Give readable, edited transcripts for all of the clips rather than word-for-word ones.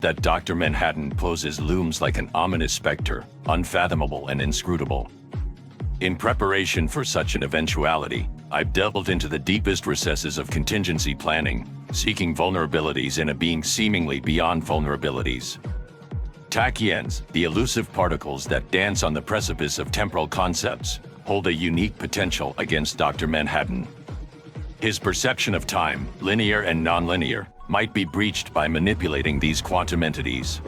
that Dr. Manhattan poses looms like an ominous specter, unfathomable and inscrutable. In preparation for such an eventuality, I've delved into the deepest recesses of contingency planning, seeking vulnerabilities in a being seemingly beyond vulnerabilities. Tachyons, the elusive particles that dance on the precipice of temporal concepts, hold a unique potential against Dr. Manhattan. His perception of time, linear and nonlinear, might be breached by manipulating these quantum entities.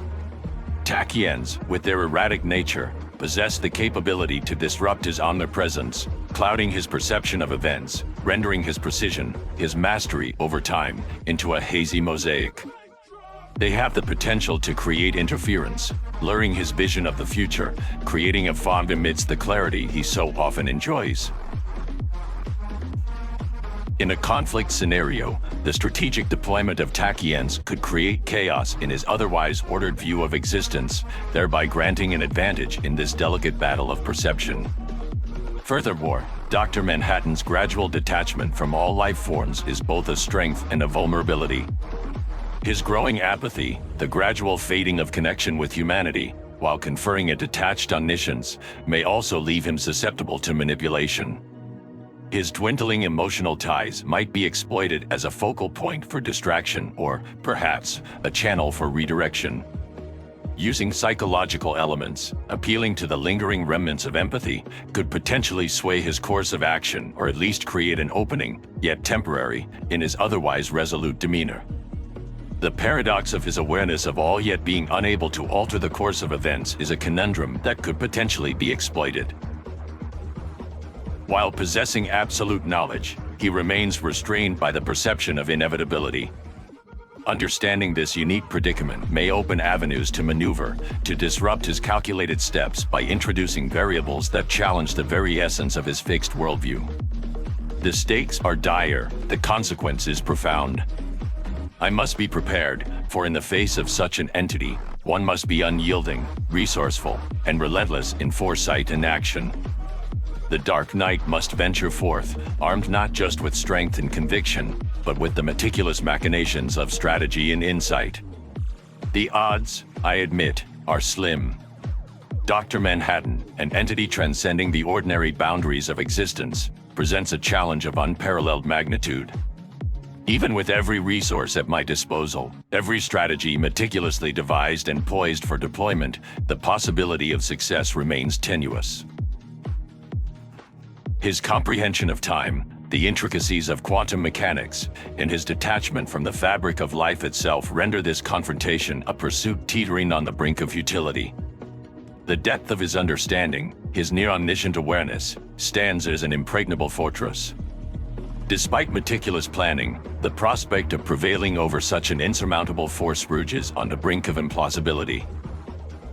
Tachyons, with their erratic nature, possess the capability to disrupt his omnipresence, clouding his perception of events, rendering his precision, his mastery over time, into a hazy mosaic. They have the potential to create interference, blurring his vision of the future, creating a fog amidst the clarity he so often enjoys. In a conflict scenario, the strategic deployment of tachyons could create chaos in his otherwise ordered view of existence, thereby granting an advantage in this delicate battle of perception. Furthermore, Dr. Manhattan's gradual detachment from all life forms is both a strength and a vulnerability. His growing apathy, the gradual fading of connection with humanity, while conferring a detached omniscience, may also leave him susceptible to manipulation. His dwindling emotional ties might be exploited as a focal point for distraction or, perhaps, a channel for redirection. Using psychological elements, appealing to the lingering remnants of empathy, could potentially sway his course of action or at least create an opening, yet temporary, in his otherwise resolute demeanor. The paradox of his awareness of all yet being unable to alter the course of events is a conundrum that could potentially be exploited. While possessing absolute knowledge, he remains restrained by the perception of inevitability. Understanding this unique predicament may open avenues to maneuver, to disrupt his calculated steps by introducing variables that challenge the very essence of his fixed worldview. The stakes are dire, the consequences profound. I must be prepared, for in the face of such an entity, one must be unyielding, resourceful, and relentless in foresight and action. The Dark Knight must venture forth, armed not just with strength and conviction, but with the meticulous machinations of strategy and insight. The odds, I admit, are slim. Dr. Manhattan, an entity transcending the ordinary boundaries of existence, presents a challenge of unparalleled magnitude. Even with every resource at my disposal, every strategy meticulously devised and poised for deployment, the possibility of success remains tenuous. His comprehension of time, the intricacies of quantum mechanics, and his detachment from the fabric of life itself render this confrontation a pursuit teetering on the brink of futility. The depth of his understanding, his near-omniscient awareness, stands as an impregnable fortress. Despite meticulous planning, the prospect of prevailing over such an insurmountable force verges on the brink of implausibility.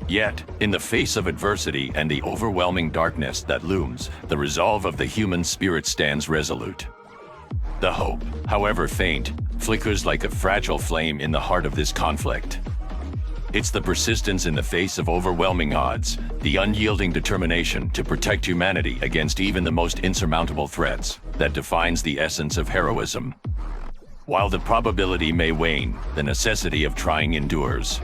Yet, in the face of adversity and the overwhelming darkness that looms, the resolve of the human spirit stands resolute. The hope, however faint, flickers like a fragile flame in the heart of this conflict. It's the persistence in the face of overwhelming odds, the unyielding determination to protect humanity against even the most insurmountable threats, that defines the essence of heroism. While the probability may wane, the necessity of trying endures.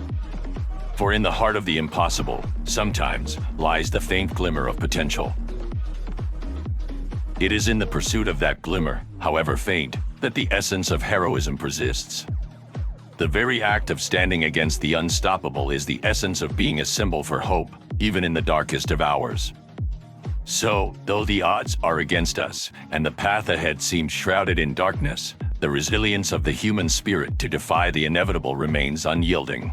For in the heart of the impossible, sometimes, lies the faint glimmer of potential. It is in the pursuit of that glimmer, however faint, that the essence of heroism persists. The very act of standing against the unstoppable is the essence of being a symbol for hope, even in the darkest of hours. So, though the odds are against us, and the path ahead seems shrouded in darkness, the resilience of the human spirit to defy the inevitable remains unyielding.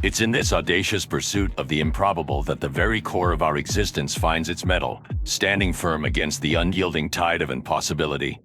It's in this audacious pursuit of the improbable that the very core of our existence finds its mettle, standing firm against the unyielding tide of impossibility.